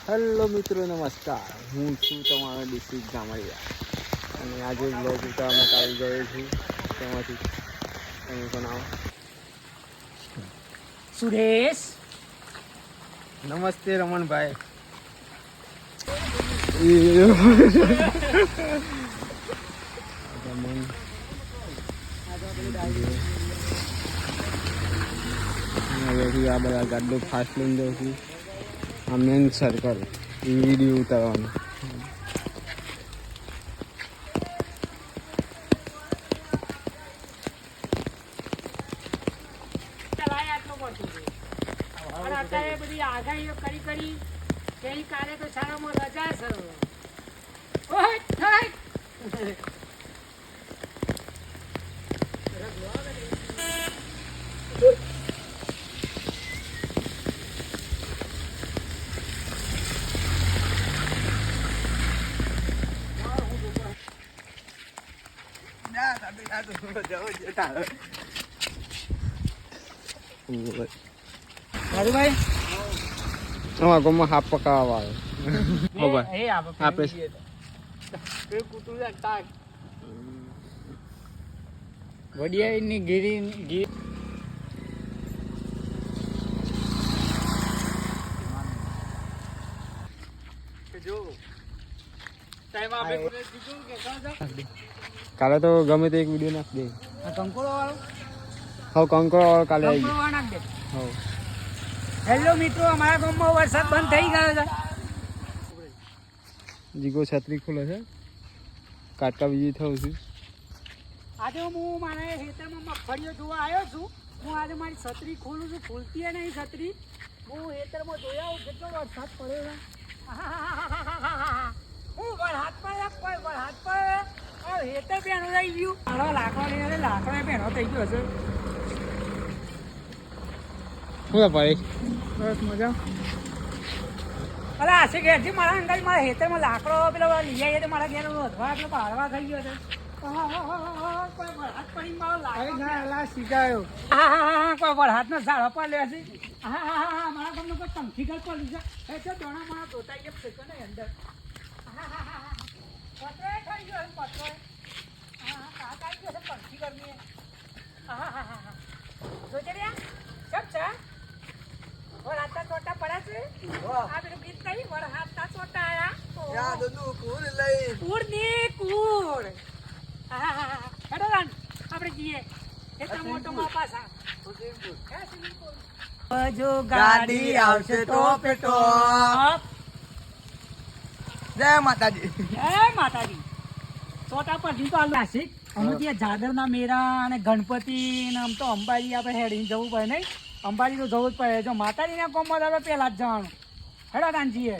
Hello મિત્રો, નમસ્કાર. હું છું તમારો ડિસ્ટ્રિક્ટ ગામડિયા અને આજે બ્લોગ ઉતારવામાં આવી ગયો છું. તેમાંથી તમે પણ આવો. સુરેશ, નમસ્તે રમણભાઈ. આ બધા ગાડો ફાસ્ટ લઈને જાઉં છું. આ મેન સર્કલ વિડીયો ઉતારવાનું. અત્યારે બધી આગાહીઓ કરી કાલે તો શાળામાં રજા છે. અમારા ગામમાં હાફ પકાવવા આવે. વડિયાની ગીરી કાલે તો ગમે તે એક વિડીયો નાખ દે. કંકોડો વાળો હવે કંકોડો વાળો કાલે આવી કંકોડો વાળો નાખ દે. ગયો. હેલો મિત્રો, અમારા ગામમાં વરસાદ બંધ થઈ ગયો છે. જીગો છત્રી ખુલે છે. કાટકા બીજી થયું છું. આજે હું મારા ખેતરમાં મગફળીઓ જોવા આવ્યો છું. હું આજે મારી છત્રી ખોલું છું, ખુલતી નહીં છત્રી. હું ખેતરમાં જોયા આવું કેટલો વરસાદ પડ્યો છે. હું વરસાદ પડે કોઈ વરસાદ પડે ખેતર બેનો થઈ ગયું. મારો લાકડો લઈને લાકડો બેનો થઈ ગયો છે. શું ભાઈ? બસ મજા. અરે આશે ઘેરથી મારા અંકલ મારા ખેતરમાં લાકડો પેલો લઈ આવીએ તો મારા ઘેર વધવા એટલે પાડવા થઈ ગયો છે. કોઈ વરસાદ પડી મારો લાકડો શીખાયો. કોઈ વરસાદનો ઝાડો પર લે છે. મારા ગામનો કોઈ પંખી ઘર પડી છે. એ તો દોણા મારા ધોતા એક ફેંકો ને અંદર. પત્રો થઈ ગયો પત્રો. કાક આવી ગયો છે પંખી ઘરની. જોજે રહ્યા કેમ છે? વરહાદના ચોટા પડ્યા છે. આ પેલું ગીત નહીં, વરહાદના ચોટા આયા. કુળ ની કુળ. હેડો રાન આપણે જઈએ. એટલો મોટો માપા છે. જો ગાડી આવશે તો પેટો. જય માતાજી. જય માતાજી. ચોટા પર જીતો આલુ નાસિક. અમે ત્યાં જાદરના મેરા અને ગણપતિ ને આમ તો અંબાજી આપણે હેડીને જવું પડે નહીં. અંબાજી તો જવું જ પડે. જો માતાજીના કોમમાં પેલા જ જવાનું. હેડો રાન જઈએ.